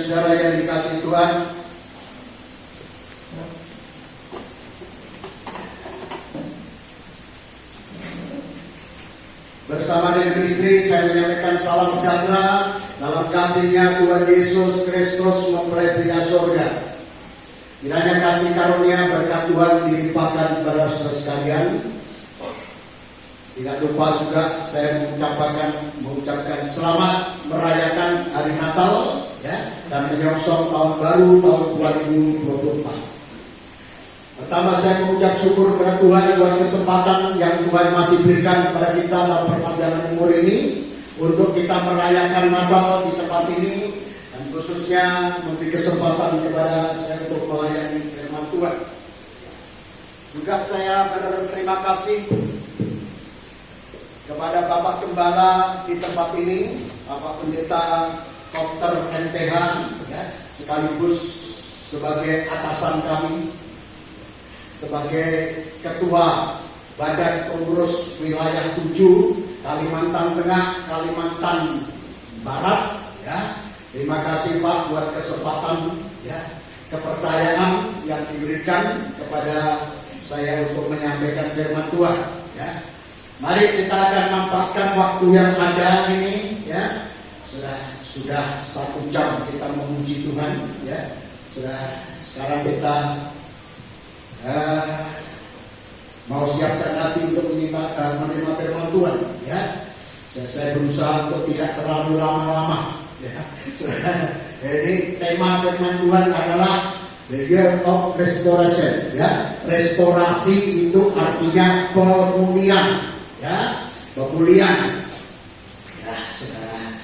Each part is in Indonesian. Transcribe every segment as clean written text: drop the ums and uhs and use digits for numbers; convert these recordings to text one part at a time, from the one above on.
saudara yang dikasihi Tuhan, bersama dengan istri saya menyampaikan salam sejahtera dalam kasih-Nya Tuhan Yesus Kristus mempelai pria surga. Kiranya kasih karunia berkat Tuhan dilimpahkan kepada saudara sekalian. Tidak lupa juga saya mengucapkan selamat merayakan hari Natal dan menyongsong tahun baru tahun 2024. Pertama saya mengucap syukur kepada Tuhan buat kesempatan yang Tuhan masih berikan kepada kita dalam perpanjangan umur ini untuk kita merayakan Natal di tempat ini, dan khususnya memberi kesempatan kepada saya untuk melayani firman Tuhan. Juga saya berterima kasih kepada Bapak Gembala di tempat ini, Bapak Pendeta Dr. MTH, sekaligus sebagai atasan kami, sebagai Ketua Badan Pengurus Wilayah 7 Kalimantan Tengah, Kalimantan Barat. Terima kasih Pak buat kesempatan, kepercayaan yang diberikan kepada saya untuk menyampaikan firman Tuhan. Mari kita akan manfaatkan waktu yang ada ini, sudah 1 jam kita memuji Tuhan, sekarang kita mau siapkan hati untuk menerima firman Tuhan. Saya berusaha untuk tidak terlalu lama-lama. Jadi tema firman Tuhan adalah The Year of Restoration. Restorasi itu artinya pemulihan. Pemulihan, saudara,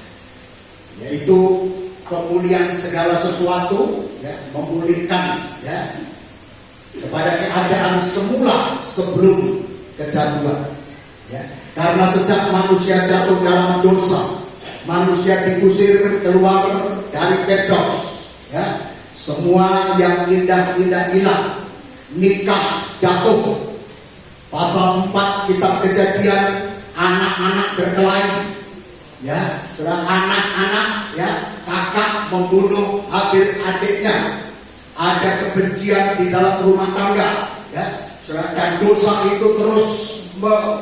yaitu pemulihan segala sesuatu, memulihkan, kepada keadaan semula sebelum kejatuhan. Karena sejak manusia jatuh dalam dosa, manusia diusir keluar dari Kedos. Semua yang indah-indah hilang, nikah jatuh. Pasal 4 kitab Kejadian, anak-anak berkelahi. Saudara, anak-anak, kakak membunuh Habil adiknya. Ada kebencian di dalam rumah tangga, saudara, dan dosa itu terus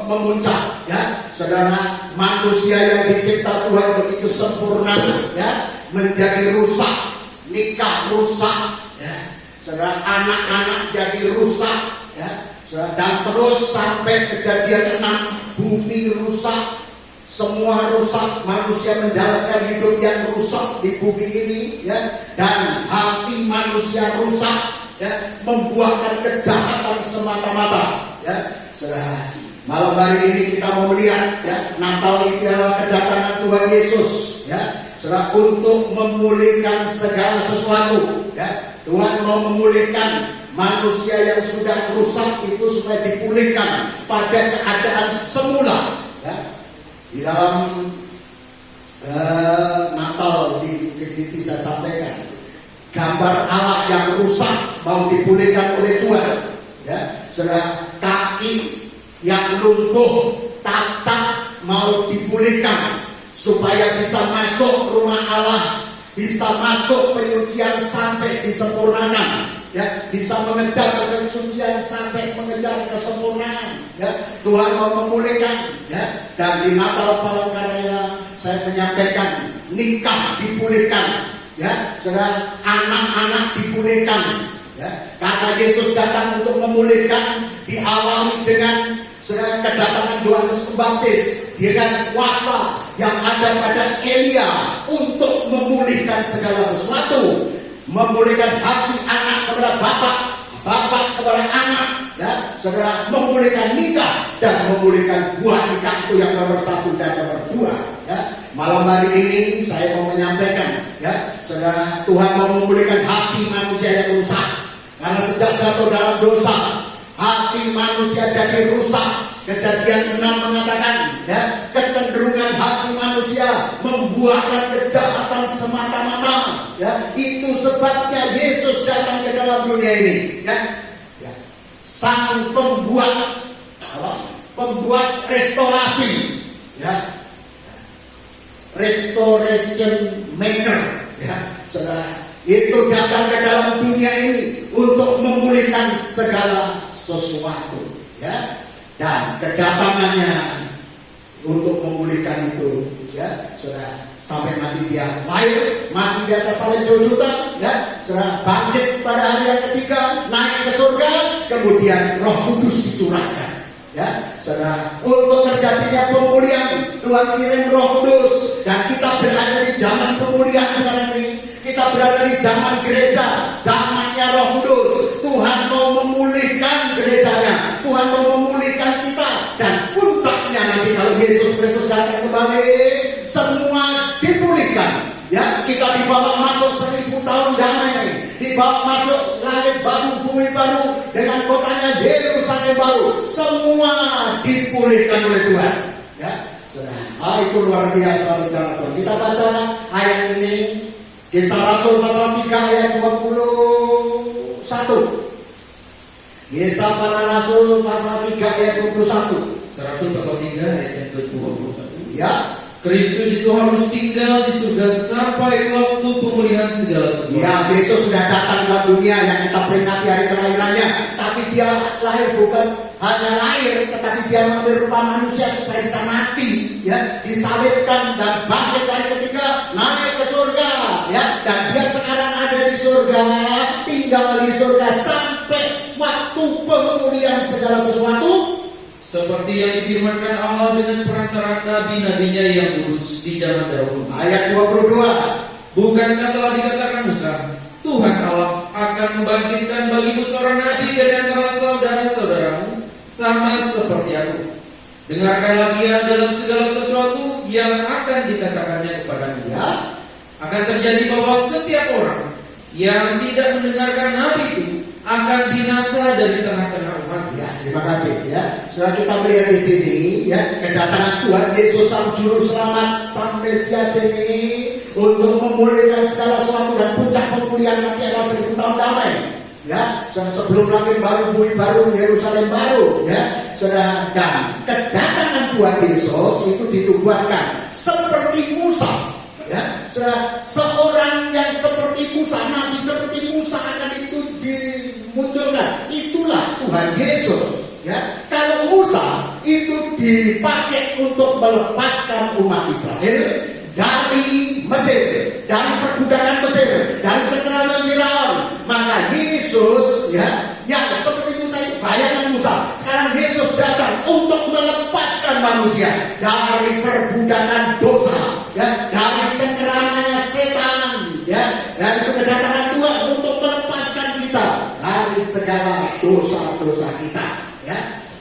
memuncak. Saudara, manusia yang dicipta Tuhan begitu sempurna, menjadi rusak, nikah rusak, saudara, anak-anak jadi rusak, dan terus sampai Kejadian 6, bumi rusak, semua rusak, manusia menjalankan hidup yang rusak di bumi ini, dan hati manusia rusak, membuahkan kejahatan semata-mata. Saudara, malam hari ini kita mau melihat, Natal itu adalah kedatangan Tuhan Yesus, saudara, untuk memulihkan segala sesuatu. Tuhan mau memulihkan manusia yang sudah rusak itu supaya dipulihkan pada keadaan semula. Di dalam Natal di Bukit Titi saya sampaikan gambar Allah yang rusak mau dipulihkan oleh Tuhan. Saudara, kaki yang lumpuh, cacat mau dipulihkan supaya bisa masuk rumah Allah, bisa masuk penyucian sampai disempurnakan. Bisa mengejar kesucian sampai mengejar kesempurnaan. Tuhan mau memulihkan. Dan di Natal Palangkaraya saya menyampaikan nikah dipulihkan. Saudara, anak-anak dipulihkan. Karena Yesus datang untuk memulihkan, diawali dengan saudara kedatangan Yohanes Pembaptis dengan kuasa yang ada pada Elia untuk memulihkan segala sesuatu. Memulihkan hati anak kepada bapak, bapak kepada anak, saudara, memulihkan nikah dan memulihkan buah nikah itu yang nomor 1 dan nomor 2. Malam hari ini saya mau menyampaikan, saudara, Tuhan mau memulihkan hati manusia yang rusak. Karena sejak jatuh dalam dosa, hati manusia jadi rusak. Kejadian 6 mengatakan, kecenderungan hati manusia membuahkan kejahatan semata-mata. Itu sebabnya Yesus datang ke dalam dunia ini. Sang pembuat restorasi, restoration maker. saudara, itu datang ke dalam dunia ini untuk memulihkan segala sesuatu, ya. Dan kedatangannya untuk memulihkan itu, ya, saudara, sampai mati dia lahir, mati di atas salib Golgota, ya, saudara, bangkit pada hari yang ketiga, naik ke surga, kemudian Roh Kudus dicurahkan, ya, saudara, untuk terjadinya pemulihan Tuhan kirim Roh Kudus, dan kita berada di zaman pemulihan sekarang ini. Kita berada di zaman gereja, zamannya Roh Kudus. Tuhan mau memulihkan gerejanya, Tuhan mau memulihkan kita, dan puncaknya nanti kalau Yesus Kristus datang kembali, semua dipulihkan. Ya, kita dibawa masuk 1000 tahun damai, dibawa masuk langit baru, bumi baru, dengan kotanya Yerusalem baru. Semua dipulihkan oleh Tuhan. Ya, saudara, itu luar biasa rencana Tuhan. Kita baca ayat ini. Kisah Rasul pasal 3 ayat 21. Kisah para Rasul pasal 3 ayat 21. Kisah Rasul pasal 3 ayat 21. Ya. Kristus itu harus tinggal di surga sampai waktu pemulihan segala sesuatu. Ya, Yesus sudah datang ke dunia yang kita peringati hari kelahirannya. Tapi dia lahir bukan hanya lahir, tetapi dia mengambil rupa manusia supaya bisa mati, ya, disalibkan dan bangkit hari ketiga, naik ke surga, ya, dan dia sekarang ada di surga, tinggal di surga sampai waktu pemulihan segala sesuatu. Seperti yang difirmankan Allah dengan perantara nabi-nabinya yang kudus di zaman dahulu. Ayat 22. Bukankah telah dikatakan Musa, Tuhan Allah akan membangkitkan bagimu seorang nabi dari antara saudara-saudaramu, sama seperti aku. Dengarkanlah dia dalam segala sesuatu yang akan dikatakannya kepadamu. Ya. Akan terjadi bahwa setiap orang yang tidak mendengarkan nabi itu akan binasa dari tengah-tengah umat. Ya, terima kasih, ya. Setelah kita melihat di sini, ya, kedatangan Tuhan Yesus sang juru selamat sampai sini untuk memulihkan segala sesuatu, dan puncak pemulihan nanti adalah 1000 tahun damai. Ya, sebelum langit baru, bumi baru, Yerusalem baru, ya. Saudara, dan kedatangan Tuhan Yesus itu ditubuhkan seperti Musa, ya. Saudara, seorang yang seperti Musa, nabi seperti Musa akan itu dimunculkan. Itulah Tuhan Yesus, ya. Kalau Musa itu dipakai untuk melepaskan umat Israel dari Mesir, dari perbudakan Mesir, dari kekeraman Firaun, maka Yesus, ya, yang seperti Musa itu, bayangan Musa, sekarang Yesus datang untuk melepaskan manusia dari perbudakan dosa, ya, dari cengkeramannya setan, ya, dan itu kedatangan Tuhan untuk melepaskan kita dari segala dosa-dosa kita, ya.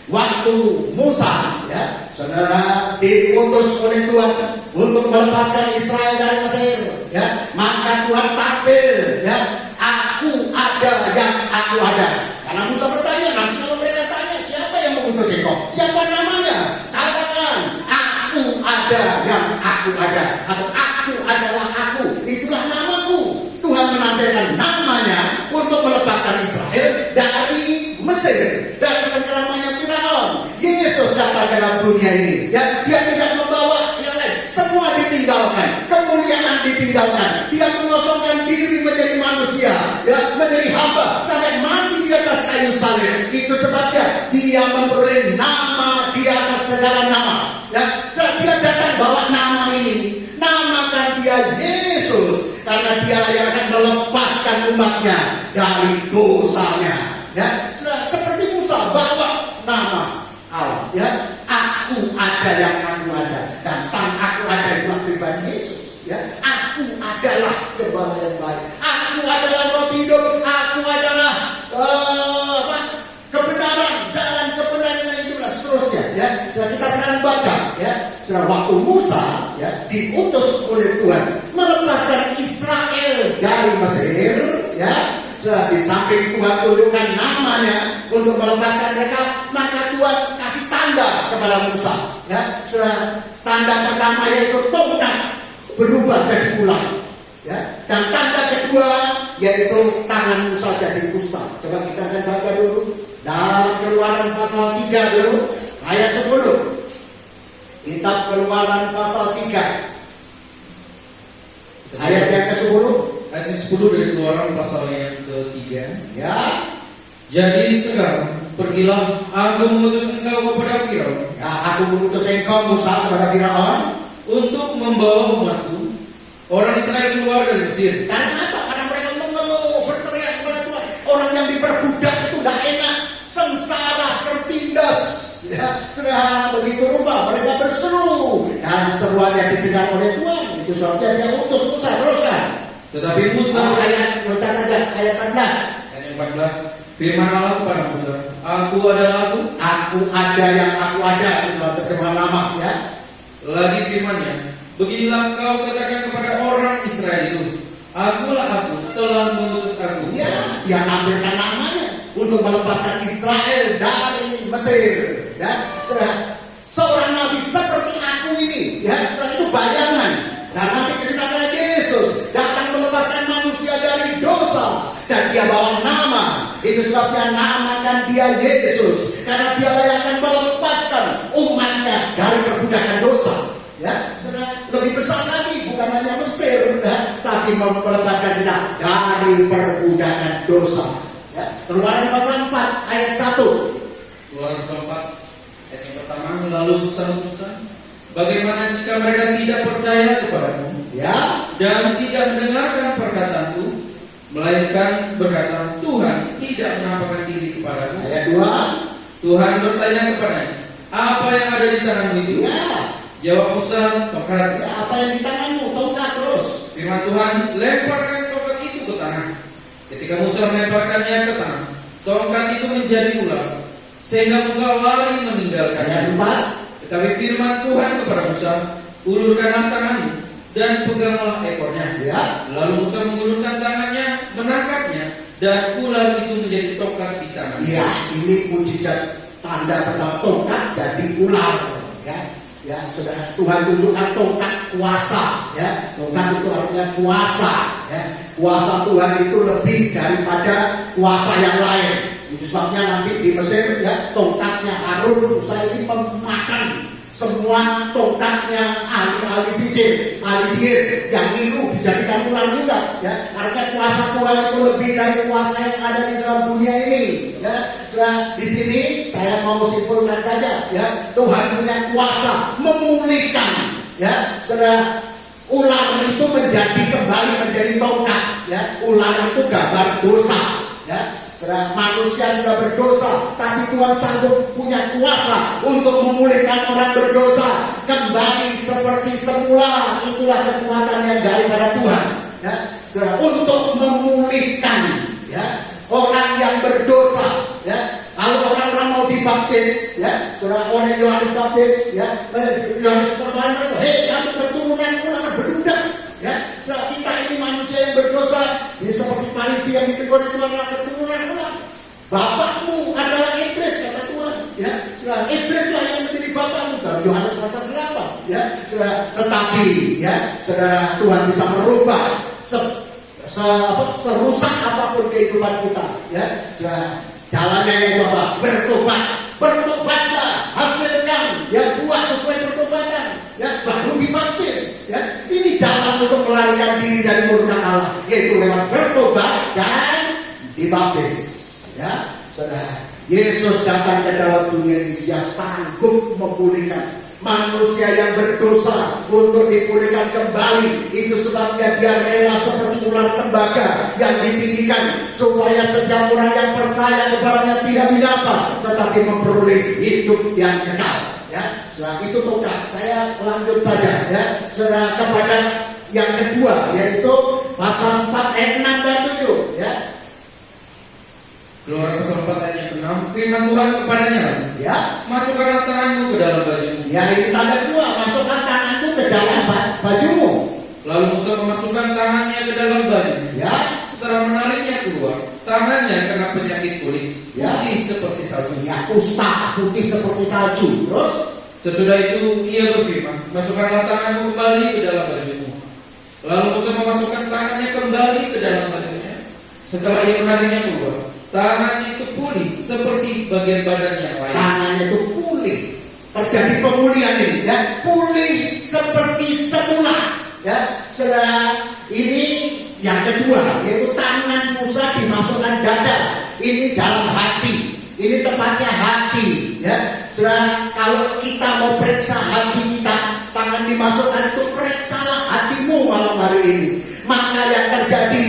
Waktu Musa, ya, saudara, diutus oleh Tuhan untuk melepaskan Israel dari Mesir, ya, maka Tuhan tampil, ya, aku ada yang aku ada. Karena Musa bertanya, nanti kalau mereka tanya, siapa yang mengutus engkau? Siapa namanya? Katakan, aku ada yang aku ada, atau aku adalah aku. Itulah namaku. Tuhan menampilkan namanya untuk melepaskan Israel dari Mesir, dari cengkeramannya Firaun. Yesus datang dalam dunia ini, ya, dia tidak membawa yang lain, semua ditinggalkan, kemuliaan ditinggalkan, dia mengosongkan diri menjadi manusia, ya, menjadi hamba sampai mati di atas kayu salib. Itu sebabnya dia memperoleh nama di atas segala nama, ya. Dia datang bawa nama ini, namakan dia Yesus, karena dia yang akan melepaskan umatnya dari dosanya, ya. Seperti Musa bawa nama Allah, ya, aku ada yang aku ada, dan sang aku ada itulah pribadi Yesus, ya. Aku adalah gembala yang baik, aku adalah roti hidup, aku adalah kebenaran, jalan kebenaran, dan itulah seterusnya, ya. Sudah kita sekarang baca, ya, sudah waktu Musa, ya, diutus oleh Tuhan melepaskan Israel dari Mesir, ya. Sudah di samping Tuhan tunjukkan namanya untuk melepaskan mereka, maka Tuhan kasih tanda kepada Musa, ya. Sudah tanda pertama yaitu tongkat berubah jadi ular, ya. Dan tanda kedua yaitu tangan Musa jadi kusta. Coba kita akan baca dulu dalam Keluaran pasal 3 dulu ayat 10. Kitab Keluaran pasal 3 ayat yang ke-10. Ayat 10 dari Keluaran pasal yang ketiga. Ya. Jadi sekarang pergilah, aku mengutus engkau kepada Firaun Ya, aku mengutus engkau Musa kepada Firaun untuk membawa umatku orang Israel keluar dari Mesir. karena apa? Karena mereka mengeluh, berteriak kepada Tuhan. Orang yang diperbudak itu tidak enak, sengsara, tertindas. Ya, sudah begitu rupa mereka berseru dan seruannya didengar oleh Tuhan. Itu sebabnya dia utus Musa. Teruskan. Tetapi Musa, Ayat 14. ayat 14, firman Allah kepada Musa, aku adalah Aku ada yang aku ada. Itu adalah terjemahan lama, ya. lagi firmannya, beginilah kau katakan kepada orang Israel itu, akulah aku, telah mengutus aku. Ya, dia nampilkan namanya untuk melepaskan Israel dari Mesir. Ya, seorang nabi seperti aku ini, ya, itu bayangan. Dan nanti kedatangan Yesus datang melepaskan manusia dari dosa dan dia bawa nama. Itu sebabnya namakan dia Yesus, karena dia yang akan melepaskan umatnya dari perbudakan dosa. Ya, lebih besar lagi, bukan hanya Mesir, ya, tapi melepaskan kita dari perbudakan dosa. Ya, Keluaran pasal 4 ayat 1. Keluaran pasal 4 ayat yang pertama, lalu sahut Musa, bagaimana jika mereka tidak percaya kepadamu, Ya, dan tidak mendengarkan perkataanku, melainkan berkata, Tuhan tidak menampakkan diri kepadamu. ayat 2. Tuhan bertanya kepadanya, apa yang ada di tanganmu itu? Ya, Jawab Musa, tongkat. ya, apa yang di tanganmu? Tongkat terus. Firman Tuhan, lemparkan tongkat itu ke tanah. Ketika Musa melemparkannya ke tanah, tongkat itu menjadi ular, sehingga Musa lari meninggalkannya. Ayat 4. Tetapi firman Tuhan kepada Musa, ulurkanlah tanganmu dan peganglah ekornya. Ya, Lalu Musa mengulurkan tangannya, menangkapnya, dan ular itu menjadi tongkat di tangannya. ya, ini mujizat tanda pertama, tongkat jadi ular. Ya, ya, saudara, Tuhan tunjukkan tongkat kuasa. Ya, tongkat itu artinya kuasa. Ya, kuasa Tuhan itu lebih daripada kuasa yang lain. Itu sebabnya nanti di Mesir, ya, tongkatnya Harun, Musa ini memakan semua tongkatnya ahli sihir yang niru dijadikan ular juga. Ya, artinya kuasa Tuhan itu lebih dari kuasa yang ada di dalam dunia ini. Ya, sudah di sini saya mau simpulkan saja. Ya, Tuhan punya kuasa memulihkan. Ya, sudah ular itu kembali menjadi tongkat. Ya, ular itu gambar dosa. Ya, manusia sudah berdosa, tapi Tuhan sanggup punya kuasa untuk memulihkan orang berdosa kembali seperti semula. Itulah kekuatan yang daripada Tuhan. Ya, untuk memulihkan, ya, orang yang berdosa. Ya, kalau orang-orang mau dibaptis, ya, oleh Yohanes Baptis, ya, Yohanes berkata, hei, kamu keturunan ular beludak. Ya, kita ini manusia yang berdosa, ya, seperti Farisi yang ditegur itu adalah keturunan ular. Bapakmu adalah iblis, kata Tuhan. Ya, iblislah yang menjadi bapakmu, dalam Yohanes pasal 8. Ya, tetapi, ya, saudara, Tuhan bisa merubah serusak apapun kehidupan kita. Ya, jalannya itu apa? Bertobatlah, hasilkan ya buah sesuai pertobatan. Ya, baru dibaptis. Ya, ini jalan untuk melarikan diri dari murka Allah, yaitu lewat bertobat dan dibaptis. Ya, saudara, Yesus datang ke dalam dunia ini, dia sanggup memulihkan manusia yang berdosa untuk dipulihkan kembali. Itu sebabnya dia rela seperti ular tembaga yang ditinggikan, supaya setiap orang yang percaya kepadanya tidak binasa, tetapi memperoleh hidup yang kekal. Ya, setelah itu tongkat. Saya lanjut saja, ya, saudara, kepada yang kedua, yaitu pasal 4 ayat 6 dan 7. Ya, Keluaran pasal 4 ayat yang ke-6, firman Tuhan kepadanya, ya, masukkanlah tanganmu ke dalam bajumu. ya, ini tanda kedua, masukkan tanganmu ke dalam bajumu. Lalu Musa memasukkan tangannya ke dalam bajunya. Ya, Setelah menariknya keluar, tangannya kena penyakit kulit, Ya. putih seperti salju. ya, kusta putih seperti salju. Terus, Sesudah itu ia berfirman, masukkanlah tanganmu kembali ke dalam bajumu. Lalu Musa memasukkan tangannya kembali ke dalam bajunya. Setelah ia menariknya keluar, tangannya itu pulih seperti bagian badan yang lain. tangannya itu pulih, terjadi pemulihan ini, ya, pulih seperti semula. Ya, saudara, ini yang kedua, yaitu tangan Musa dimasukkan dada. Ini dalam hati. Ini tepatnya hati, ya. Saudara, kalau kita mau periksa hati kita, tangan dimasukkan itu periksalah hatimu malam hari ini. Maka yang terjadi,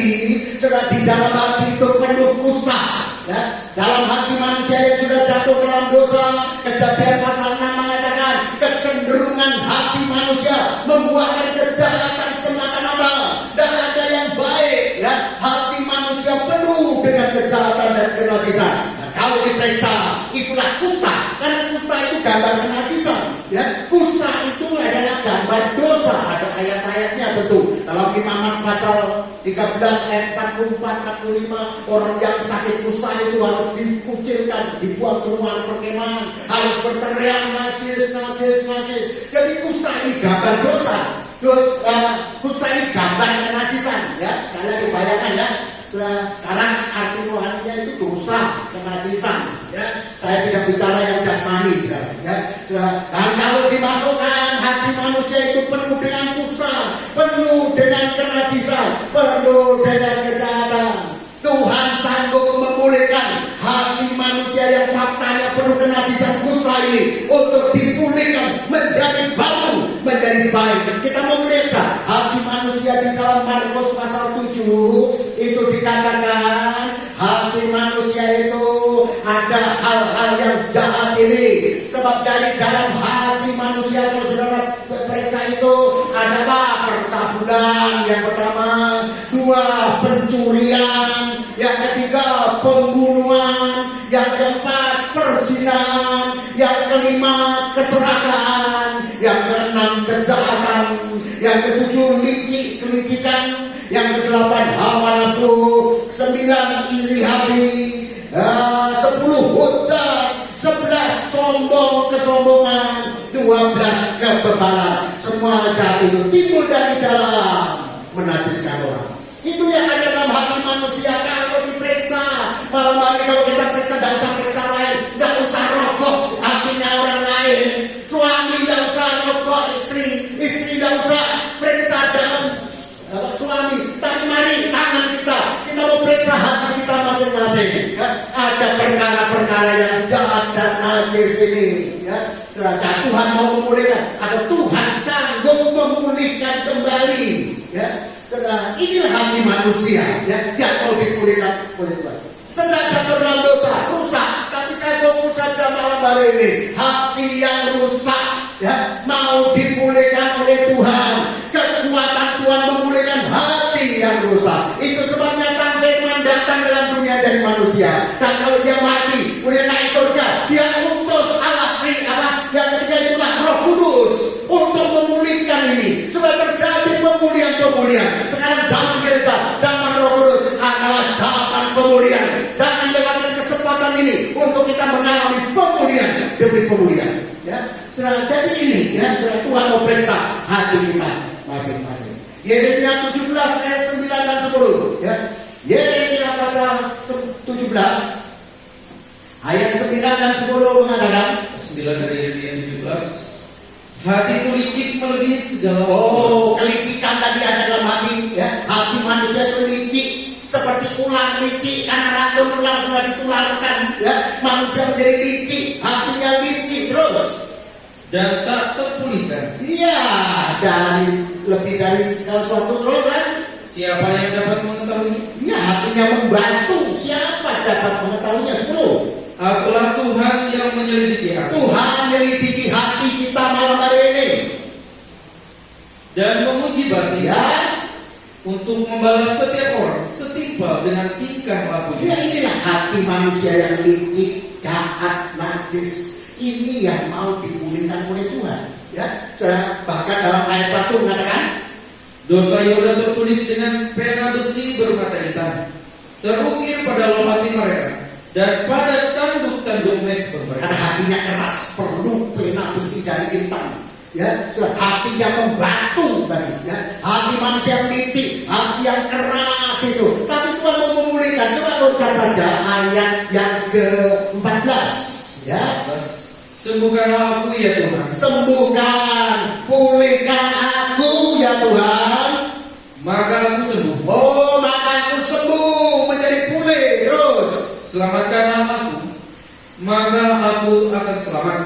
saudara, di dalam hati itu penuh kusta, ya. Dalam hati manusia yang sudah jatuh dalam dosa, Kejadian pasal 6 mengatakan kecenderungan hati manusia membuatkan kejahatan semata-mata. Dan ada yang baik, ya. Hati manusia penuh dengan kejahatan dan kenajisan. Kalau diperiksa, itulah kusta. Karena kusta itu gambar kenajisan, ya. Kusta itu adalah gambar dosa. Ada ayat-ayatnya tentu. Dalam Imamat pasal 13 ayat 44-45, orang yang sakit kusta itu harus dikucilkan, dibuang keluar perkemahan, harus berteriak najis, najis, najis. Jadi kusta ini gambar dosa. Kusta ini gambar kenajisan, ya. Sekali lagi bayangkan, ya. Sekarang arti rohaninya itu dosa, kenajisan, ya. Saya tidak bicara yang jasmani sekarang, ya. Dan kalau dimasukkan, hati manusia itu penuh dengan kusta, penuh dengan kenajisan, penuh dengan kejahatan. Tuhan sanggup memulihkan hati manusia yang faktanya penuh kenajisan kusta ini untuk dipulihkan menjadi baru, menjadi baik. Kita mau melihat hati manusia di dalam Markus pasal 7 itu dikatakan hati manusia itu ada hal-hal yang jahat ini. Sebab dari dalam hati manusia, kalau saudara periksa itu ada apa? Percabulan yang pertama, dua pencurian, yang ketiga pembunuhan, yang keempat perzinahan, yang kelima keserakahan, yang keenam kejahatan, yang ketujuh kelicikan, yang kedelapan hawa nafsu, 9 iri hati, 10 hujat, 11 sombong kesombongan, 12 kebebalan. Semua jahat itu timbul dari dalam, menajiskan orang. Itu yang ada dalam hati manusia. Kalau diperiksa malam hari, kalau kita periksa, tidak usah periksa lain, tidak usah rokok hatinya orang lain. Suami tidak usah rokok istri tidak usah periksa dalam suami. Tapi mari tangan kita mau periksa hati kita masing-masing, ya. Ada perkara-perkara yang jahat dan najis ini, ya. Dan Tuhan mau memulihkan, atau Tuhan sanggup memulihkan kembali, ya. Saudara, inilah hati manusia, ya, yang mau dipulihkan oleh Tuhan. Sejak jatuh dalam dosa, rusak. Tapi saya fokus saja malam hari ini, hati yang rusak, ya, mau dipulihkan oleh Tuhan. Kekuatan Tuhan memulihkan hati yang rusak. Itu sebabnya Sang Firman datang dalam dunia dari manusia. Dan kalau dia mati, kemudian naik surga, dia utus Allah yang ketiga itulah Roh Kudus untuk memulihkan ini, supaya terjadi pemulihan. Sekarang zaman gereja, zaman Roh Kudus adalah zaman pemulihan. Jangan lewatkan kesempatan ini untuk kita mengalami pemulihan demi pemulihan, ya. Jadi ini, ya, Tuhan mau periksa hati kita masing-masing. Yeremia 17 ayat 9 dan 10, ya. Yeremia pasal 17 ayat 9 dan 10 mengatakan, 9 dari Yeremia 17, hatiku licik melebihi segala. Kelicikan tadi ada dalam hati, ya. Hati manusia itu licik, seperti ular licik, karena racun ular sudah ditularkan, ya. Manusia menjadi licik, hatinya licik terus dan tak terpulihkan. Iya, lebih dari sesuatu terus, kan? Siapa yang dapat mengetahui? Iya, hatinya membantu. Siapa dapat mengetahuinya? 10. Akulah Tuhan yang menyelidiki hati. Tuhan menyelidiki hati kita malam hari ini dan menguji batin, ya, untuk membalas setiap orang setimpal dengan tingkah lakunya. Ya, inilah hati manusia yang licik, jahat, najis. Ini yang mau dipulihkan oleh Tuhan, ya. Bahkan dalam ayat 1 mengatakan, dosa Yehuda tertulis dengan pena besi bermata hitam, terukir pada lohati mereka dan pada tanduk-tanduk mesbah mereka. Karena hatinya keras, perlu pena besi dari hitam, ya. Hati yang membantu tadi, ya. Hati manusia yang licik, hati yang keras itu. Tapi Tuhan mau memulihkan. Coba loncat saja ayat yang ke-14, ya. Sembuhkanlah aku ya Tuhan. Sembuhkan, pulihkan aku ya Tuhan. Maka aku sembuh. selamatkanlah aku, maka aku akan selamat,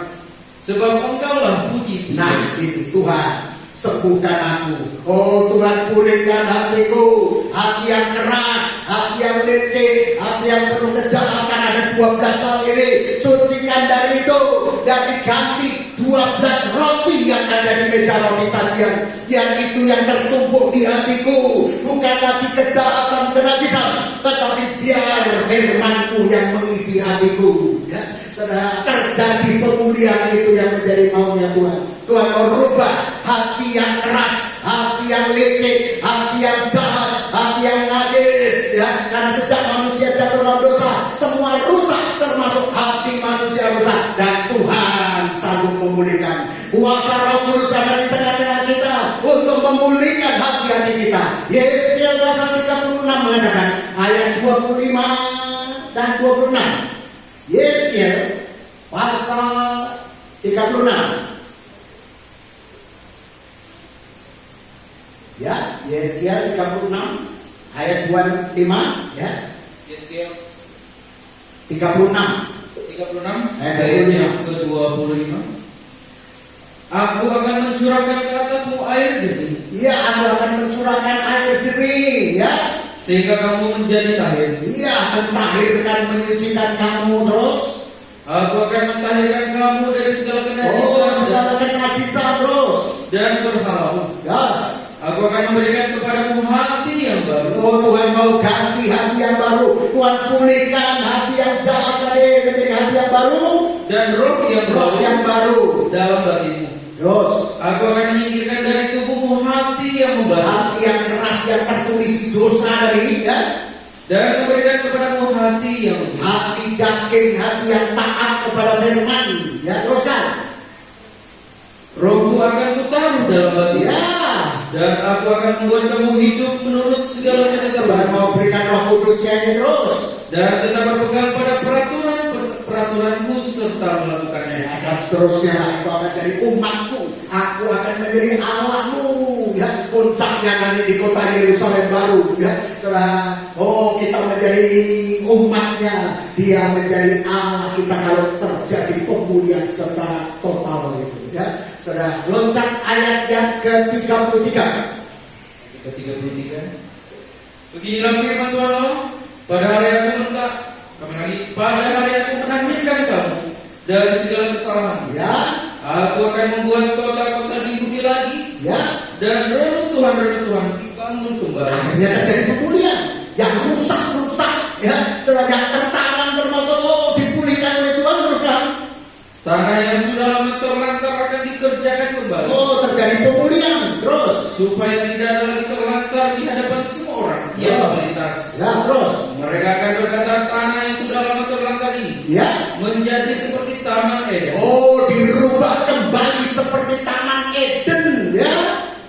sebab Engkaulah puji. Nah ini Tuhan, sembuhkan aku. Oh Tuhan, pulihkan hatiku. Hati yang keras, hati yang leceh, hati yang penuh kejahatan. Ada 12 hal ini. Sucikan dari itu dan diganti 12 roti yang ada di meja roti sajian. Yang itu yang tertumpuk di hatiku, bukan lagi kejahatan kenajisan, tetapi biar firman-Mu yang mengisi hatiku. Ya, saudara, terjadi pemulihan itu yang menjadi maunya Tuhan. Tuhan mau rubah hati yang keras, hati yang leceh, hati yang jahat, hati yang najis. Ya, karena sejak manusia jatuh dalam dosa, semua rusak, termasuk hati manusia rusak. Dan Tuhan sanggup memulihkan. Kuasa Roh Kudus ada di tengah-tengah kita untuk memulihkan hati-hati kita. Yesaya pasal 36 mengatakan ayat 25 dan 26. Yesaya pasal 36. Ya, Yesaya 36 ayat 25 ya. Yesaya 36 ayat yang ke-25. Aku akan mencurahkan ke atasmu air jernih. Iya, aku akan mencurahkan air jernih, ya. Sehingga kamu menjadi tahir. Iya, mentahirkan, menyucikan kamu terus. Aku akan mentahirkan kamu dari segala Oh, kenajisan segala kenajisan terus. dan berhala. Yes. Aku akan memberikan kepadamu hati yang baru. Oh, Tuhan mau ganti hati yang baru. Tuhan pulihkan hati yang jahat tadi menjadi hati yang baru. Dan roh yang baru dalam batinmu. Terus, Aku akan menyingkirkan dari tubuhmu hati yang membaru. hati yang keras yang tertulis dosa tadi, ya. Dan memberikan kepadamu hati yang baru. Hati daging, hati yang taat kepada firman. Ya, teruskan. Rohku akan kutaruh dalam batinmu. Ya. Dan aku akan membuat kamu hidup menurut segala Tuhan ketetapan. mau berikan Roh Kudusnya ini terus. Dan tetap berpegang pada peraturanku serta melakukannya. Ya, dan seterusnya itu akan jadi umatku. Aku akan menjadi Allahmu. Ya, puncaknya nanti di kota Yerusalem baru. Ya, setelah kita menjadi umatnya, Dia menjadi Allah kita kalau terjadi pemulihan secara total itu. Ya, sudah loncat ayat yang ke-33. Ke-33. Beginilah firman Tuhan Allah. Pada hari aku pada hari aku menanggalkan kamu dari segala kesalahan. Ya, Aku akan membuat kota-kota dihuni lagi. ya. Dan reruntuhan dibangun kembali. Akhirnya terjadi pemulihan. Yang rusak, ya, sudah yang tertanam termasuk dipulihkan oleh Tuhan terus kan. Tanah yang sudah lama terlantar akan dikerjakan kembali. Terjadi pemulihan terus. Supaya tidak ada lagi terlantar di hadapan semua orang yang melintas. Ya, terus. Mereka akan berkata, tanah yang sudah lama terlantar ini Ya. menjadi seperti taman Eden. Dirubah kembali seperti Taman Eden, ya.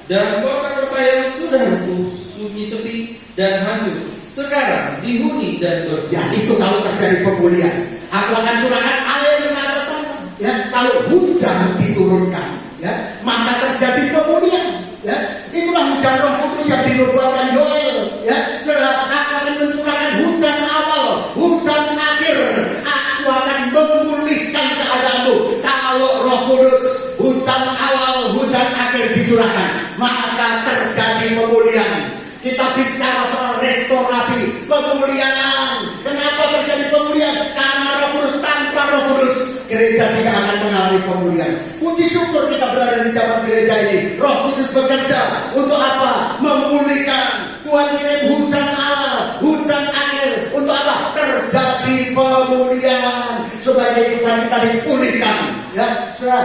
Dan kota-kota yang sudah runtuh, sunyi sepi dan hancur, sekarang dihuni dan Ya, itu kalau terjadi pemulihan. Aku akan curahkan air ke atas tanah. Ya, kalau hujan diturunkan, ya, maka terjadi pemulihan. Ya, itulah hujan Roh Kudus yang dinubuatkan Yoel. Ya, saudara, aku akan mencurahkan hujan awal, hujan akhir. Aku akan memulihkan keadaanmu. Kalau Roh Kudus hujan awal, hujan akhir dicurahkan, maka terjadi pemulihan. Kita bicara soal restorasi, pemulihan. Kenapa terjadi pemulihan? Karena Roh Kudus. Tanpa Roh Kudus, gereja tidak akan mengalami pemulihan. Puji syukur kita berada di zaman gereja ini. Roh Kudus bekerja untuk apa? Memulihkan. Tuhan kirim hujan awal, hujan akhir. Untuk apa? Terjadi pemulihan. Supaya kehidupan kita dipulihkan. Ya,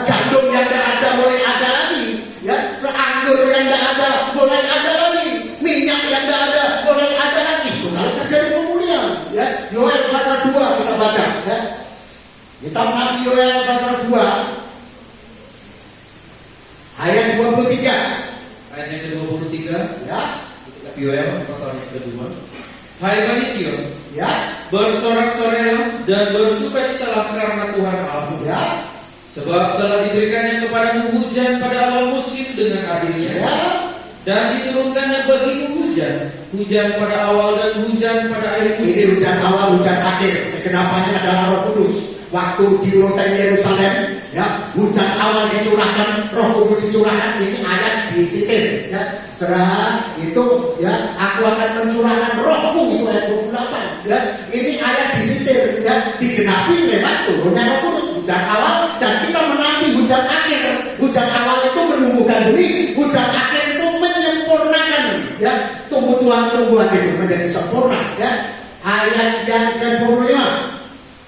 gandum yang tidak ada mulai ada lagi. Ya, anggur yang tidak ada mulai ada lagi. Minyak yang tidak ada mulai ada lagi. Itu kalau terjadi pemulihan. Ya, Yoel pasal 2 kita baca. Ya. Kitab Nabi Yoel pasal 2 ayat 23. Ayat yang ke-23. Ya. Kitab Yoel pasal yang kedua. Hai Bani Sion, Ya. bersorak-sorai dan bersukacitalah karena Tuhan Allahmu. Ya. Sebab telah diberikannya kepadamu hujan pada awal musim dengan adilnya. Ya. dan diturunkannya bagimu hujan pada awal dan hujan pada akhir Ini musim. hujan awal, hujan akhir. Kenapanya adalah Roh Kudus. Waktu di Lautan Yerusalem, ya, hujan awal dicurahkan, Roh Kudus dicurahkan. Ini ayat disitir, ya. Saudara, itu, ya, aku akan mencurahkan Rohku, itu ayat 28. Ya, ini ayat disitir, ya, digenapi lewat turunnya Roh Kudus. Hujan awal dan kita menanti hujan akhir. Hujan awal itu menumbuhkan benih, hujan akhir itu menyempurnakan, ya, tumbuhan-tumbuhan itu menjadi sempurna, ya. Ayat yang ke-25.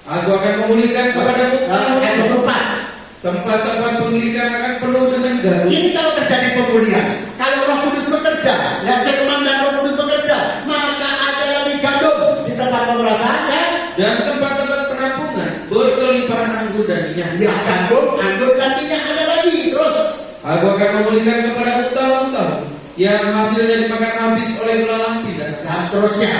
Aku akan memulihkan kepadamu Ayat 24. tempat-tempat pengirikan akan penuh dengan garam. Ini kalau terjadi pemulihan, kalau Roh Kudus bekerja, ya, firman dan Roh Kudus bekerja, maka ada lagi gandum di tempat pemerasan, ya. Dan tempat-tempat penampungan berkelimpahan anggur dan minyak. Ya, gandum, anggur dan minyak ada lagi. Terus, Aku akan memulihkan kepadamu tahun-tahun yang hasilnya dimakan habis oleh belalang tidak. dan seterusnya,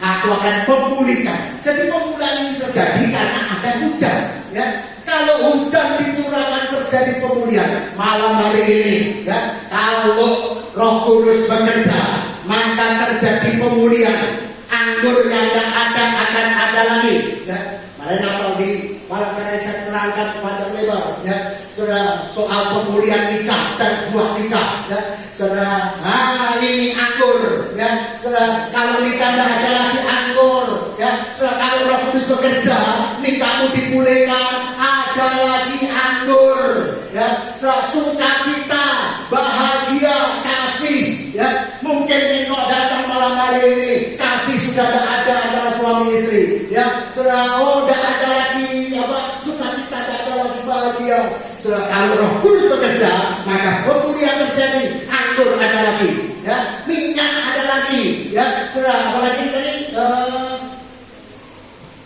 aku akan memulihkan. Jadi pemulihan ini terjadi karena ada hujan, ya. Kalau hujan dicurahkan terjadi pemulihan. Malam hari ini, ya, kalau Roh Kudus bekerja, maka terjadi pemulihan. Anggur yang tidak ada akan ada lagi, ya. Kemarin atau di malam hari saya terangkan panjang lebar, ya, saudara, soal pemulihan nikah dan buah nikah, ya, saudara. Ini anggur, ya, saudara. Kalau nikah tidak ada lagi anggur, ya, saudara. Kalau Roh Kudus bekerja, nikahmu dipulihkan, ada lagi anggur, ya, saudara. Sukacita, bahagia, kasih, ya. Mungkin engkau datang malam hari ini, kasih sudah tidak ada antara suami istri, ya, saudara. Oh, tidak ada lagi apa, sukacita, tidak ada lagi bahagia, saudara. Kalau Roh Kudus bekerja, maka pemulihan terjadi, anggur ada lagi, ya, minyak ada lagi, ya, saudara. Apalagi tadi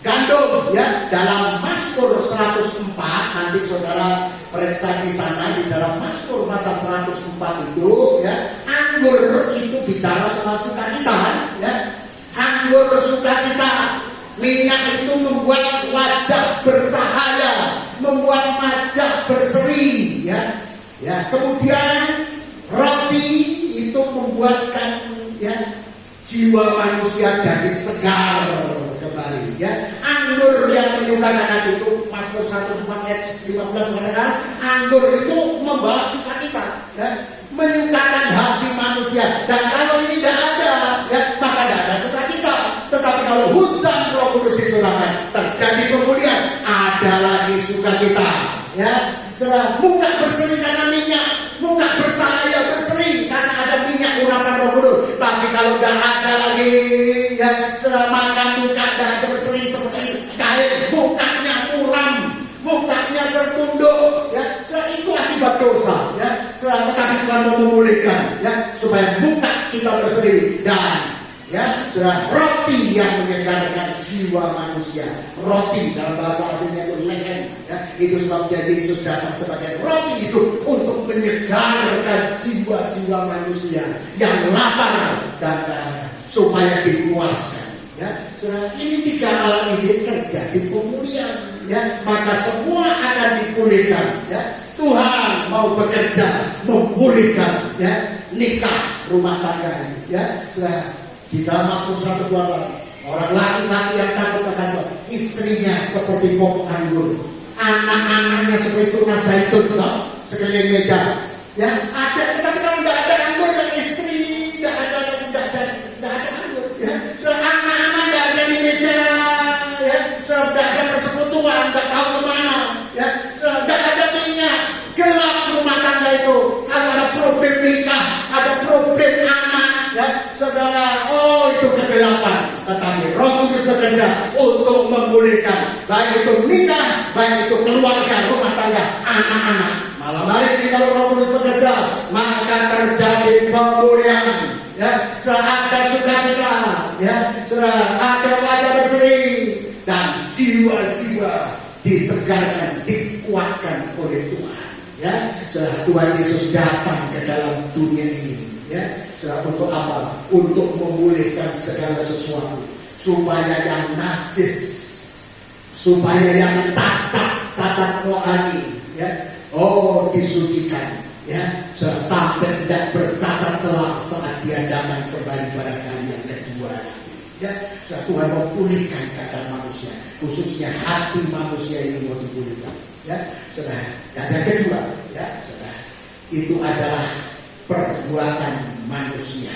gandum, ya, dalam Mazmur 104, nanti saudara periksa di sana, di dalam Mazmur pasal 104 itu, ya, anggur itu bicara soal sukacita, ya, anggur sukacita. Minyak itu membuat wajah bercahaya, membuat wajah berseri, ya, ya. Kemudian roti itu membuatkan, ya, jiwa manusia jadi segar kembali, ya. Anggur yang menyukakan hati itu, Mazmur 104 ayat 15 mengatakan, anggur itu membawa sukacita, ya, menyukakan hati manusia. Dan kalau ini tidak ada, ya, maka tidak ada sukacita. Tetapi kalau hujan Roh Kudus dicurahkan, terjadi pemulihan, ada lagi sukacita, ya. Saudara, muka berseri karena minyak, muka bercahaya berseri karena ada minyak urapan Roh Kudus. Tapi kalau tidak ada lagi, ya, saudara, maka muka tidak ada berseri seperti kain, mukanya muram, mukanya tertunduk, ya, saudara. Itu akibat dosa, ya, saudara. Tetapi Tuhan mau memulihkan, ya, supaya muka kita berseri. Dan, ya, saudara, roti yang menyegarkan jiwa manusia. Roti dalam bahasa aslinya itu lechem, ya. Itu sebabnya Yesus datang sebagai roti itu untuk menyegarkan jiwa-jiwa manusia yang lapar dan supaya dipuaskan, ya, saudara. Ini tiga hal ini terjadi pemulihan, ya, maka semua akan dipulihkan, ya. Tuhan mau bekerja memulihkan, ya, nikah rumah tangga ini, ya, saudara. Di dalam Mazmur 128, orang laki-laki yang takut akan Tuhan, istrinya seperti pokok anggur, anak-anaknya seperti tunas zaitun, sekeliling meja, ya, ada. Tetapi kalau tidak ada anggur dan istri tidak ada anggur, ya, saudara. Anak-anak tidak ada di meja, ya, saudara. Tidak ada persekutuan, tidak tahu kemana, ya, saudara. Tidak ada minyak, gelap rumah tangga itu. Kalau ada problem nikah, ada problem anak, ya, saudara. Oh, itu kegelapan. Tetapi Roh Kudus bekerja untuk memulihkan, baik itu nikah, baik itu keluarga, rumah tangga, anak-anak. Malam hari ini kalau Roh Kudus bekerja, maka terjadi pemulihan, ya, saudara. Ada sukacita, ya, saudara. Ada wajah berseri dan jiwa-jiwa disegarkan, dikuatkan oleh Tuhan, ya, saudara. Tuhan Yesus datang ke dalam dunia ini, ya, saudara. Untuk apa? Untuk memulihkan segala sesuatu, supaya yang najis, supaya yang cacat rohani, ya, oh, disucikan, ya, sampai tidak bercacat celah saat dia datang kembali pada kali yang kedua nanti. Ya, Tuhan mau pulihkan keadaan manusia, khususnya hati manusia ini mau dipulihkan. Ya, saudara. Dan yang kedua, ya, saudara, itu adalah perbuatan manusia.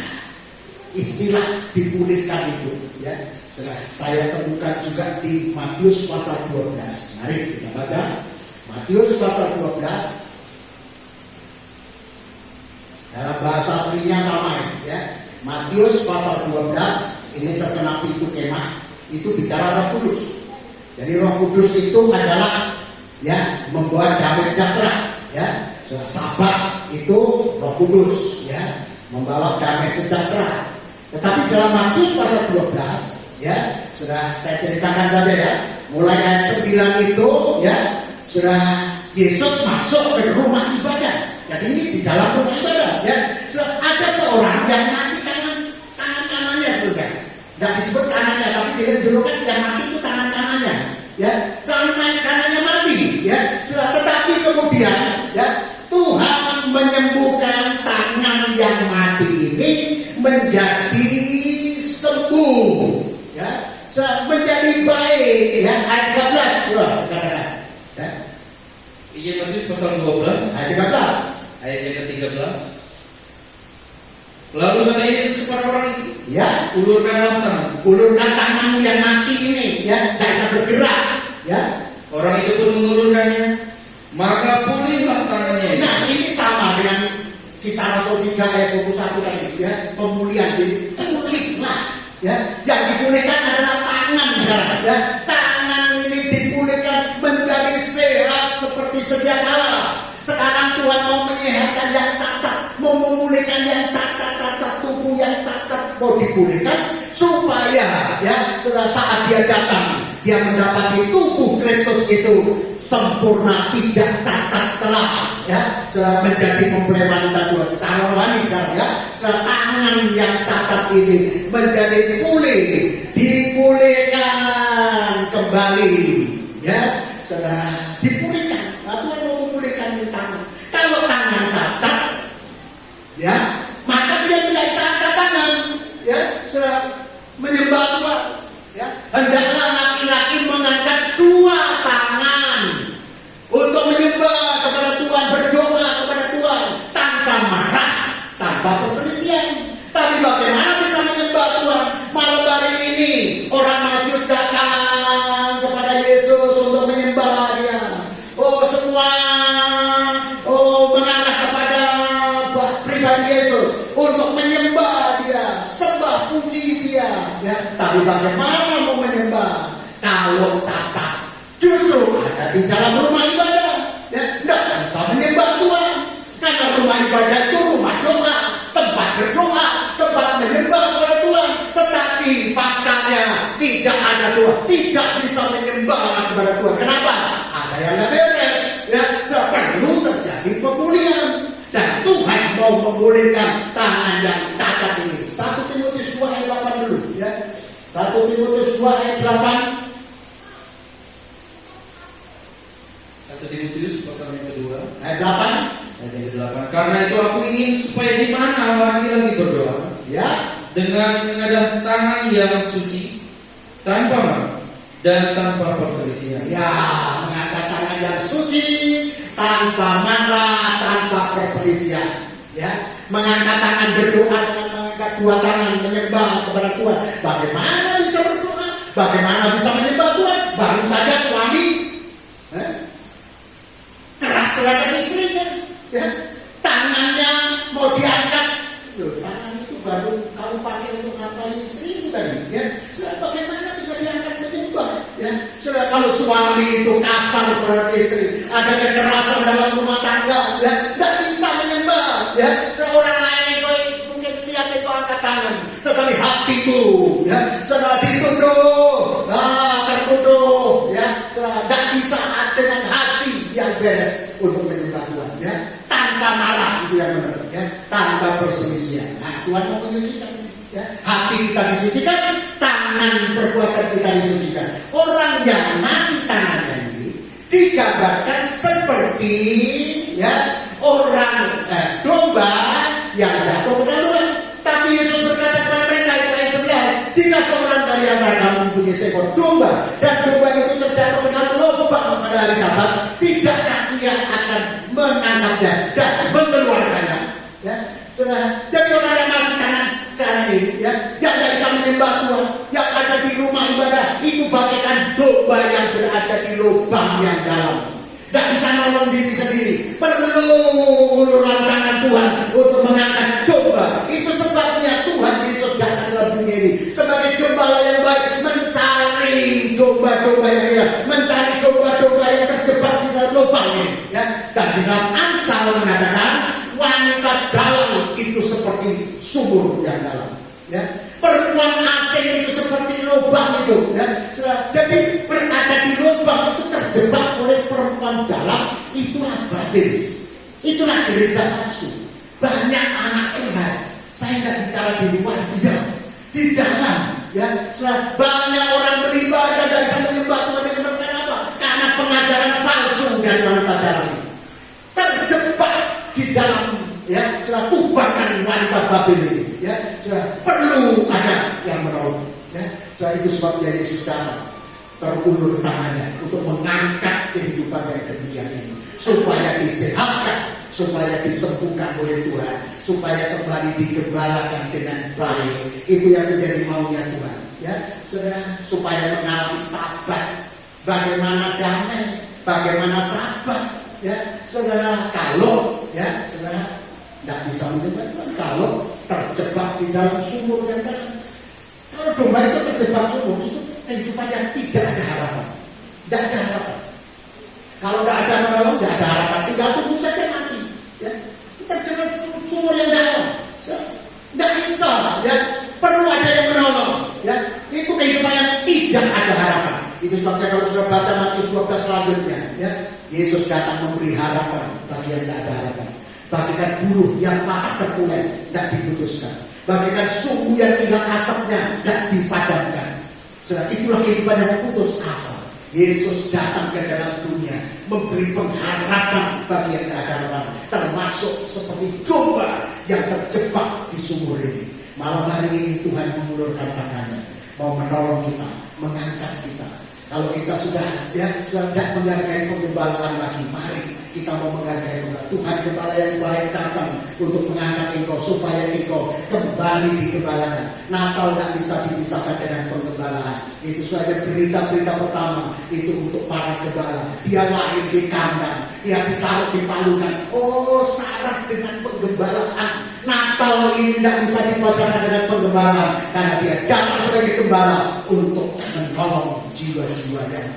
Istilah dipulihkan itu, ya, saudara, saya temukan juga di Matius pasal 12. Mari kita baca Matius pasal 12. Dalam bahasa aslinya sama, ya. Matius pasal 12 ini terkena pintu kemah, itu bicara Roh Kudus. Jadi Roh Kudus itu adalah, ya, membuat damai sejahtera, ya. Sabat itu Roh Kudus, ya, membawa damai sejahtera. Tetapi dalam Matius pasal 12, ya, sudah saya ceritakan saja, ya. Mulai ayat 9 itu, ya, sudah Yesus masuk ke rumah ibadah. Jadi ini di dalam rumah ibadah, ya. Sudah ada seorang yang mati tangan kanannya, sudah. Tidak disebut kanannya, tapi dijulukan yang mati itu tangan kanannya, ya. Tangan kanannya mati, ya. Sudah, tetapi kemudian, ya, Tuhan menyembuhkan tangan yang mati ini menjadi sembuh, ya. Sudah, menjadi baik, ya. Ayat 13, sudah katakan, ya. Injil Matius pasal 12 Ayat 13. ayat yang ke-13. Lalu kata Yesus kepada orang itu, ya, ulurkanlah tangan. Ulurkan tanganmu yang mati ini, ya, tidak bisa bergerak, ya. Orang itu pun mengulurkannya, maka pulihlah tangannya. Nah, ini sama dengan Kisah Rasul 3 ayat 21 tadi, ya, pemulihan, pulihlah, ya. Yang dipulihkan adalah tangan, ya. Tangan ini dipulihkan menjadi sehat seperti sedia kala. Sekarang Tuhan mau menyehatkan yang cacat, mau memulihkan yang cacat, tubuh yang cacat mau dipulihkan supaya, ya, sudah saat dia datang, dia mendapati tubuh Kristus itu sempurna, tidak cacat celah, ya, sudah menjadi mempelai wanita Tuhan secara rohani sekarang, ya. Sudah, tangan yang cacat ini menjadi pulih, dipulihkan kembali, ya, sudah dipulihkan. Tuhan mau memulihkan tangan. Kalau tangan cacat, ya, maka dia tidak bisa angkat tangan, ya, sudah menyembah Tuhan, ya. Hendaklah laki-laki mengangkat dua tangan untuk menyembah kepada Tuhan, berdoa kepada Tuhan tanpa marah, tanpa perselisihan. Tapi bagaimana bisa menyembah Tuhan malam hari ini? Orang Majus datang kepada Yesus untuk menyembah dia. Semua mengarah kepada pribadi Yesus untuk menyembah dia, sembah puji dia, ya. Tapi bagaimana mau menyembah kalau cacat? Justru ada di dalam rumah ibadah, ya, tidak bisa menyembah Tuhan karena rumah ibadah itu rumah doa, tempat berdoa, tempat menyembah kepada Tuhan. Tetapi faktanya tidak ada doa, tidak bisa menyembah kepada Tuhan. Kenapa? Ada yang tidak beres, ya. Perlu terjadi pemulihan, dan Tuhan mau memulihkan tangan yang cacat ini. 1 Timotius 2 ayat 8 dulu, ya. 1 Timotius 2 ayat 8. 1 Timotius pasal yang kedua Ayat 8. ayat yang ke-8. Karena itu aku ingin supaya di mana laki-laki berdoa, Ya. dengan mengadah tangan yang suci, tanpa marah dan tanpa perselisihan. Ya, mengangkat tangan yang suci, tanpa marah, tanpa perselisihan. Ya, mengangkat tangan berdoa dengan mengangkat dua tangan menyembah kepada Tuhan. Bagaimana bisa berdoa? Bagaimana bisa menyembah Tuhan? Baru saja suami keras terhadap istrinya, ya, tangannya mau diangkat. Loh, tangan itu baru kamu pakai untuk ngapain istri itu tadi, ya. Bagaimana bisa diangkat menyembah, ya? Sudah, kalau suami itu kasar terhadap istri, ada kekerasan dalam rumah tangga, ya, tidak bisa menyembah, ya. Seorang lain itu mungkin lihat itu angkat tangan, tetapi hatiku, ya, sudah dituduh, tertuduh, ya, sudah tidak bisa dengan hati yang beres untuk menyembah Tuhan, ya, tanpa marah, itu yang benar, ya, tanpa perselisihan. Nah, Tuhan mau menyucikan, ya, hati kita disucikan, tangan perbuatan kita disucikan. Orang yang mati tangannya ini digambarkan seperti, ya, domba yang jatuh ke dalam lubang. Tapi Yesus berkata kepada mereka itu ayat 9, jika seorang dari antara kamu mempunyai seekor domba dan domba itu terjatuh ke dalam lubang pada hari Sabat, tidakkah ia akan menangkapnya dan mengeluarkannya? Ya, saudara. Jadi orang yang mati kanan ini, ya, yang tidak bisa menyembah Tuhan, yang ada di rumah ibadah, itu bagaikan domba yang berada di lubang yang dalam. Tidak bisa nolong diri sendiri, perlu uluran tangan Tuhan untuk mengangkat domba. Itu sebabnya Tuhan Yesus datang ke dunia ini sebagai gembala yang baik, mencari domba-domba yang hilang, mencari domba-domba yang terjebak di dalam lubang ini. Ya. Dan di dalam Amsal mengatakan wanita jalan itu seperti sumur yang dalam. Ya. Perempuan asing itu seperti lubang itu. Ya. Jadi berada di lubang itu terjebak oleh perempuan jalan, itulah batin, itulah gereja palsu. Banyak anak Tuhan, saya tidak bicara di luar, di dalam. Ya, banyak orang beribadah dan bisa menyembah Tuhan dengan apa? Karena pengajaran palsu dari wanita jalan terjebak di dalam, ya, kubangan wanita Babel ini. Ya, perlu ada yang menolong. Ya, itu sebabnya Yesus datang, terulur tangannya untuk mengangkat kehidupan yang demikian ini, supaya disehatkan, supaya disembuhkan oleh Tuhan, supaya kembali digembalakan dengan baik. Itu yang menjadi maunya Tuhan. Ya, saudara, supaya mengalami sabat, bagaimana damai, bagaimana sabat. Ya, saudara, kalau ya, saudara tidak bisa menyembah, kalau terjebak di dalam sumur yang dalam. Kalau domba itu terjebak sumur, itu kehidupan yang tidak ada harapan. Tidak ada harapan. Kalau tidak ada menolong, tidak ada harapan. Tinggal tunggu saja mati. Ya. Terjebak sumur yang dalam. Tidak bisa. Ya. Perlu ada yang menolong. Ya. Itu kehidupan yang tidak ada harapan. Itu sebabnya kalau sudah baca Matius 12 selanjutnya, ya, Yesus datang memberi harapan bagi yang tidak ada harapan. Bagikan buruh yang patah terkulai, tidak diputuskan. Bagikan sumbu yang tinggal asapnya tidak dipadamkan. Itulah kehidupan yang putus asa. Yesus datang ke dalam dunia memberi pengharapan bagi yang tidak ada harapan, termasuk seperti domba yang terjebak di sumur ini. Malam hari ini Tuhan mengulurkan tangannya, mau menolong kita, mengangkat kita. Kalau kita sudah tidak menghargai penggembalaan lagi, mari kita mau menghargai Tuhan. Gembala yang baik datang untuk mengangkat engkau, supaya engkau kembali digembalakan. Natal tidak bisa dipisahkan dengan penggembalaan. Itu saja berita-berita pertama itu untuk para gembala. Dia lahir di kandang, dia ditaruh di palungan. Oh, syarat dengan penggembalaan. Natal ini tidak bisa dipasangkan dengan penggembalaan, karena dia datang sebagai gembala untuk menolong jiwa-jiwa yang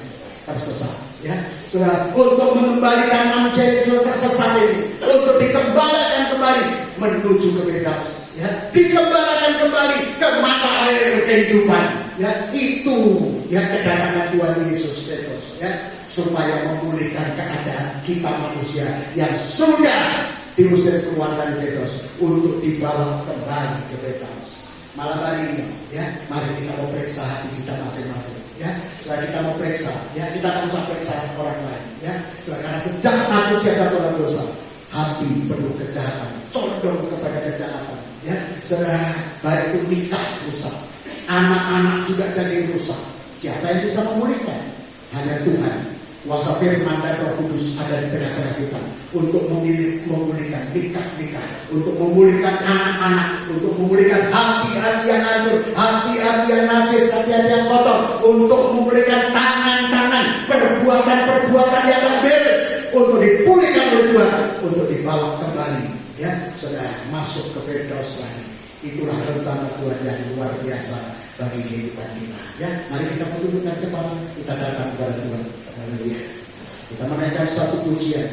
tersesat. Ya, untuk mengembalikan manusia yang tersesat ini, untuk dikembalikan kembali menuju ke Firdaus. Ya, dikembalikan kembali ke mata air kehidupan. Ya, itu yang kedatangan Tuhan Yesus Kristus. Ya, supaya memulihkan keadaan kita manusia yang sudah diusir keluar dari Firdaus untuk dibawa kembali ke Firdaus. Malam hari ini, ya, mari kita mau periksa hati kita masing-masing. Ya, setelah kita mau periksa, ya, kita tak usah periksa orang lain. Ya, karena sejak manusia jatuh dalam dosa, hati penuh kejahatan, condong kepada kejahatan. Ya, saudara, baik itu nikah rusak, anak-anak juga jadi rusak. Siapa yang bisa memulihkan? Hanya Tuhan. Kuasa firman dan Roh Kudus ada di tengah-tengah kita untuk memulihkan nikah-nikah, untuk memulihkan anak-anak, untuk memulihkan hati-hati yang hancur, hati-hati yang najis, hati-hati yang kotor, untuk memulihkan tangan-tangan, perbuatan-perbuatan yang tak beres, untuk dipulihkan oleh Tuhan, untuk dibawa kembali, ya, sudah masuk ke Firdaus lagi. Itulah rencana Tuhan yang luar biasa bagi kehidupan kita. Ya, mari kita tundukkan kepala, kita datang kepada Tuhan. Haleluya. Kita menaikkan satu pujian.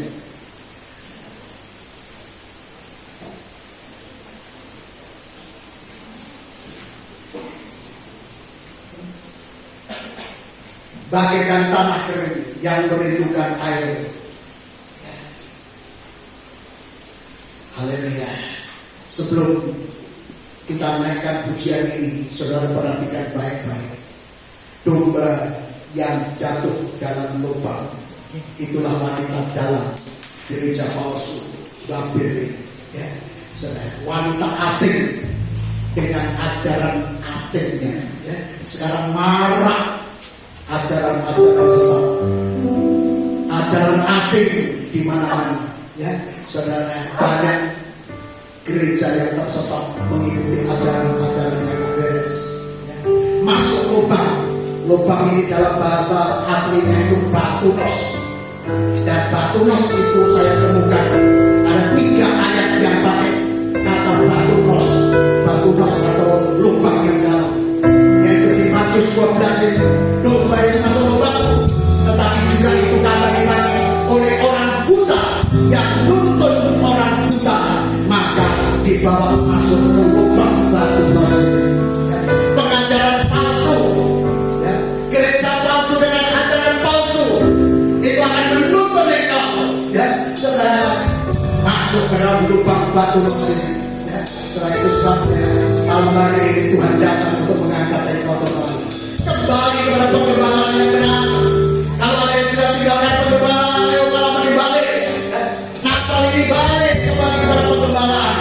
Bagaikan tanah kering yang merindukan air. Haleluya. Sebelum kita menaikkan pujian ini, saudara perhatikan baik-baik. Domba yang jatuh dalam lubang, itulah wanita jalan gereja palsu. Babel, ya, saudara, wanita asing dengan ajaran asingnya, ya. Sekarang marak ajaran-ajaran sesat, ajaran asing di mana-mana, ya, saudara. Banyak gereja yang tersesat mengikuti ajaran-ajaran yang tak beres, ya. Masuk lubang ini dalam bahasa aslinya itu batunos, dan batunos itu saya temukan ada 3 ayat yang pakai kata batunos atau lubang yang dalam, yaitu di Matius 12 itu domba itu masuk lubang, tetapi juga itu kata dipakai oleh orang buta yang nuntut orang buta, maka dibawa masuk ke lubang batunos itu. Ya. Pengajaran palsu, ya. Gereja palsu dengan ajaran palsu itu akan menuntut engkau, ya, saudara, masuk ke dalam lubang batunos ini. Setelah itu sebabnya malam hari ini Tuhan datang untuk mengangkat engkau kembali kepada pengembangan yang benar. Kalau ada yang sudah tinggalkan pengembangan, ayo malam ini balik. Natal ini balik kembali kepada pengembangan.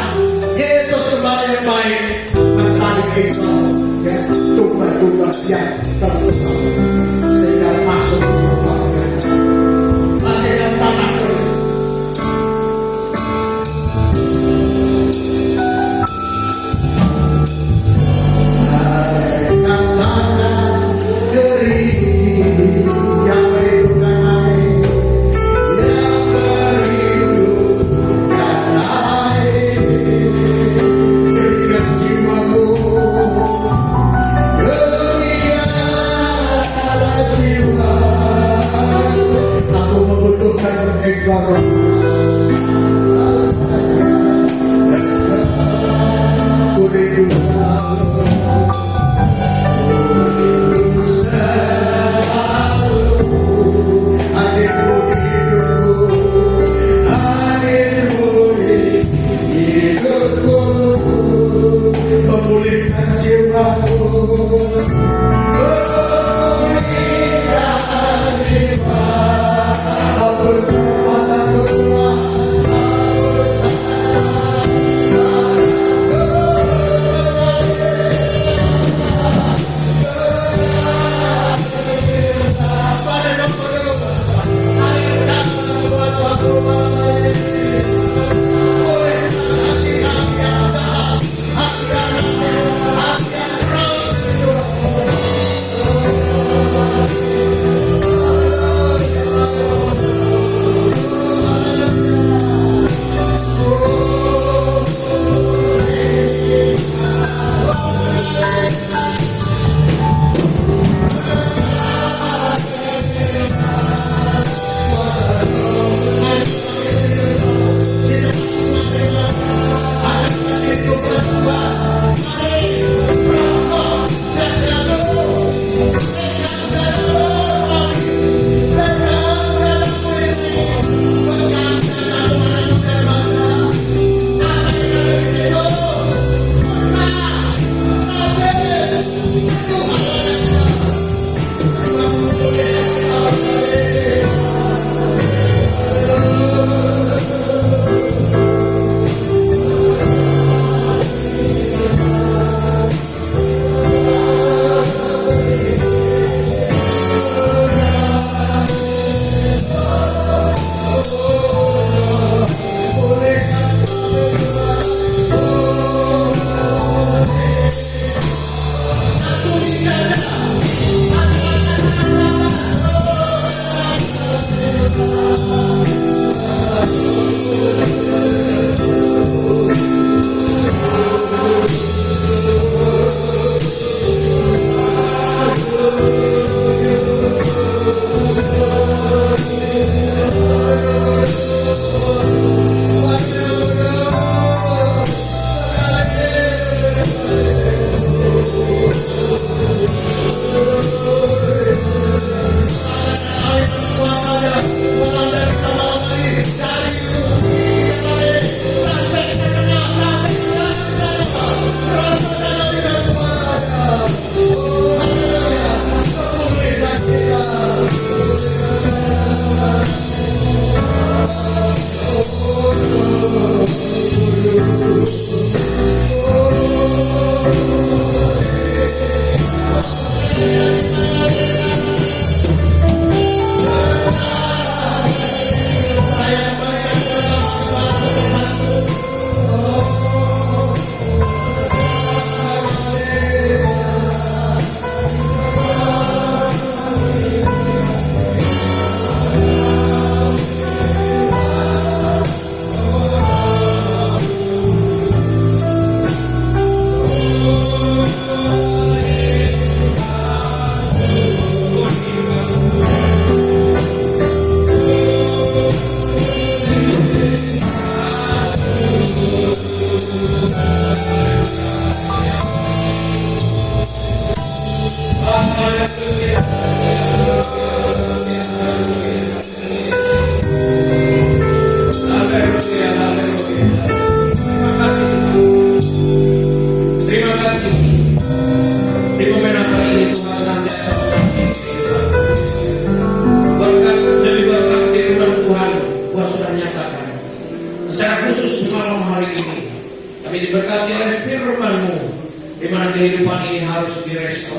Yesus kembali yang baik mencari engkau, ya, domba-domba yang tersesat, sehingga masuk ke lubang latihan tanah.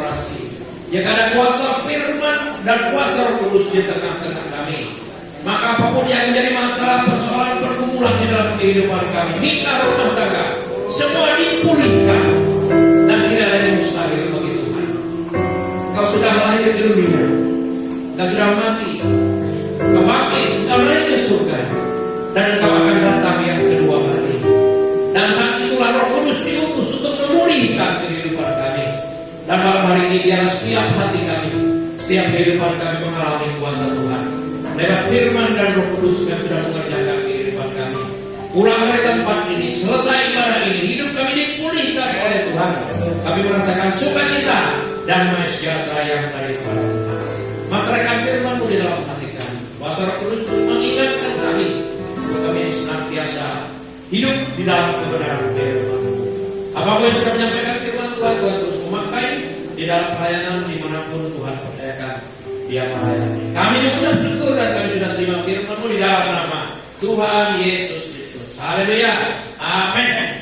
restaurasi. Yang ada kuasa firman dan kuasa Roh Kudus di tengah-tengah kami. Maka apapun yang menjadi masalah, persoalan, pergumulan di dalam kehidupan kami, nikah, rumah tangga, semua dipulihkan dan tidak ada yang mustahil bagi Tuhan. Kau sudah lahir di dunia, kau sudah mati, kau bangkit, kau naik ke surga, dan kau akan datang yang kedua kali. Dan saat itulah Roh Kudus diutus untuk memulihkan kehidupan kami. Dan malam hari ini biar setiap hati kami, setiap kehidupan kami mengalami kuasa Tuhan lewat firman dan Roh Kudus yang sudah mengerjakan kehidupan kami. Pulang dari tempat ini, selesai ibadah ini, hidup kami dipulihkan oleh Tuhan. Kami merasakan sukacita dan damai sejahtera yang daripada Tuhan. Materaikan firman-Mu di dalam hati kami. Kuasa Roh Kudus terus mengingatkan kami, untuk kami senantiasa hidup di dalam kebenaran firman-Mu. Apapun yang sudah menyampaikan firman Tuhan, Tuhan terus memakai di dalam pelayanan dimanapun Tuhan percayakan dia melayani. Kami mengucap syukur dan kami sudah terima firman-Mu di dalam nama Tuhan Yesus Kristus. Haleluya. Amin.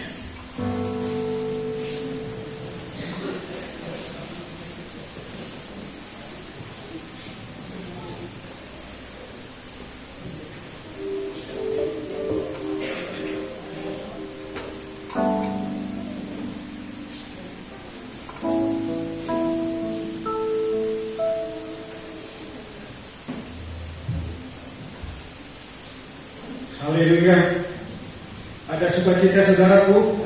Haleluya. Ada sukacita saudaraku.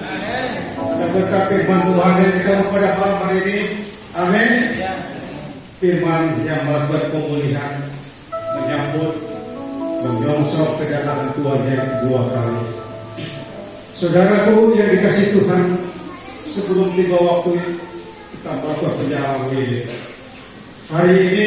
Ada berkat firman Tuhan yang kita pada malam hari ini. Amin. Firman yang membuat pemulihan, menyambut, menyongsong kedatangan Tuhan yang kedua kali. Saudaraku yang dikasih Tuhan, sebelum tiba waktu kita berbuat perjalanan ini. Hari ini